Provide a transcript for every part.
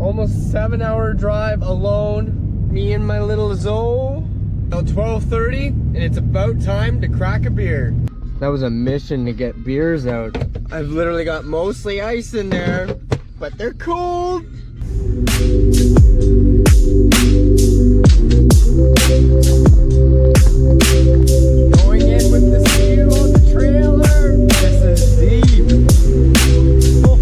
Almost 7-hour drive alone. Me and my little Zoe. Now 12:30 and it's about time to crack a beer. That was a mission to get beers out. I've literally got mostly ice in there, but they're cold. Going in with the spew on the trailer. This is deep. Oh.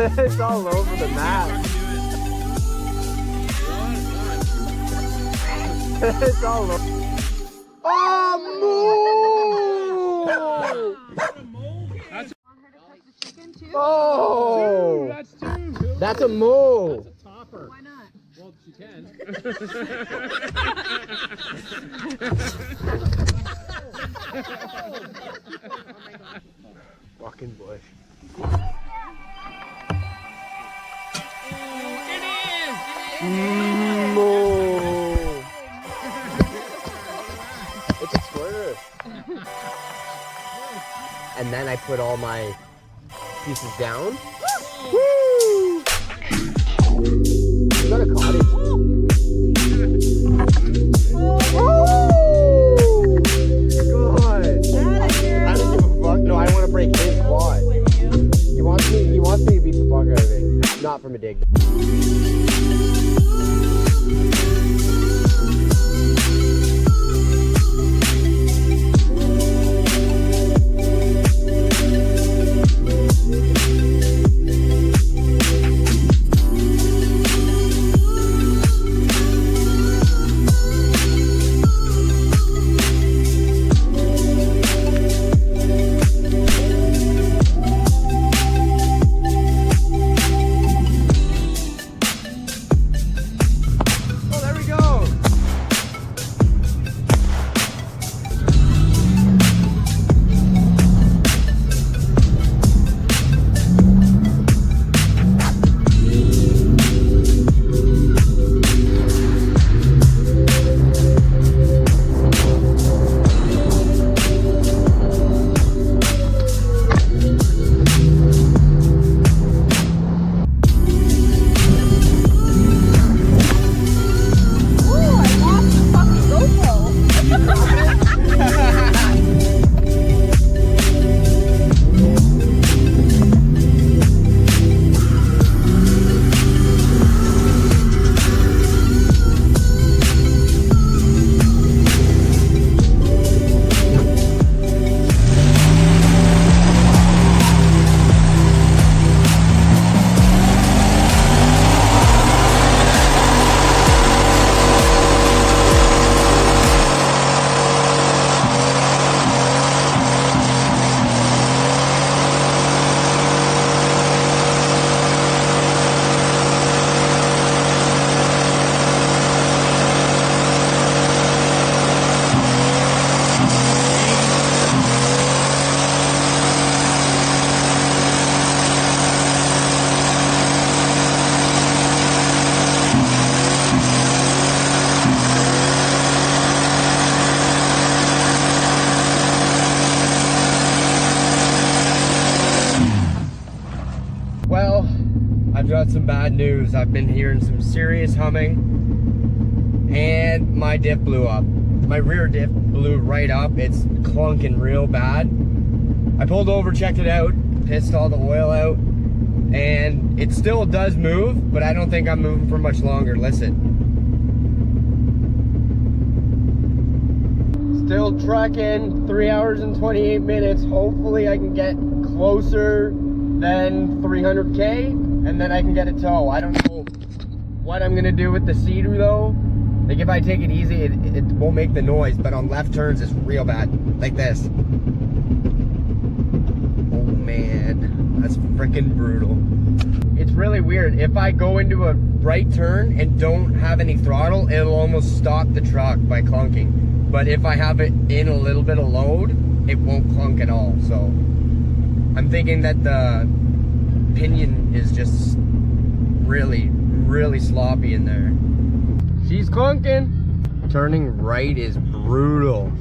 It's all over the map. It's all over. Oh, moo! Want her to cook the chicken too? Oh! That's two. That's a moo! That's a topper. Why not? Well, she can. Fucking bush. Moo! It's a squirter. And then I put all my pieces down. Woo! You got a cottage. Oh! God. I don't give a fuck. No, I want to break his quad. He wants me to beat the fuck out of it. Not from a dig. Well, I've got some bad news. I've been hearing some serious humming and my diff blew up. My rear diff blew right up. It's clunking real bad. I pulled over, checked it out, pissed all the oil out, and it still does move, but I don't think I'm moving for much longer. Listen. Still trucking, 3 hours and 28 minutes. Hopefully I can get closer than 300K, and then I can get a tow. I don't know what I'm gonna do with the Sea-Doo though. Like if I take it easy, it won't make the noise, but on left turns it's real bad, like this. Oh man, that's freaking brutal. It's really weird. If I go into a right turn and don't have any throttle, it'll almost stop the truck by clunking. But if I have it in a little bit of load, it won't clunk at all. So I'm thinking that the pinion is just really sloppy in there. She's clunking. Turning right is brutal.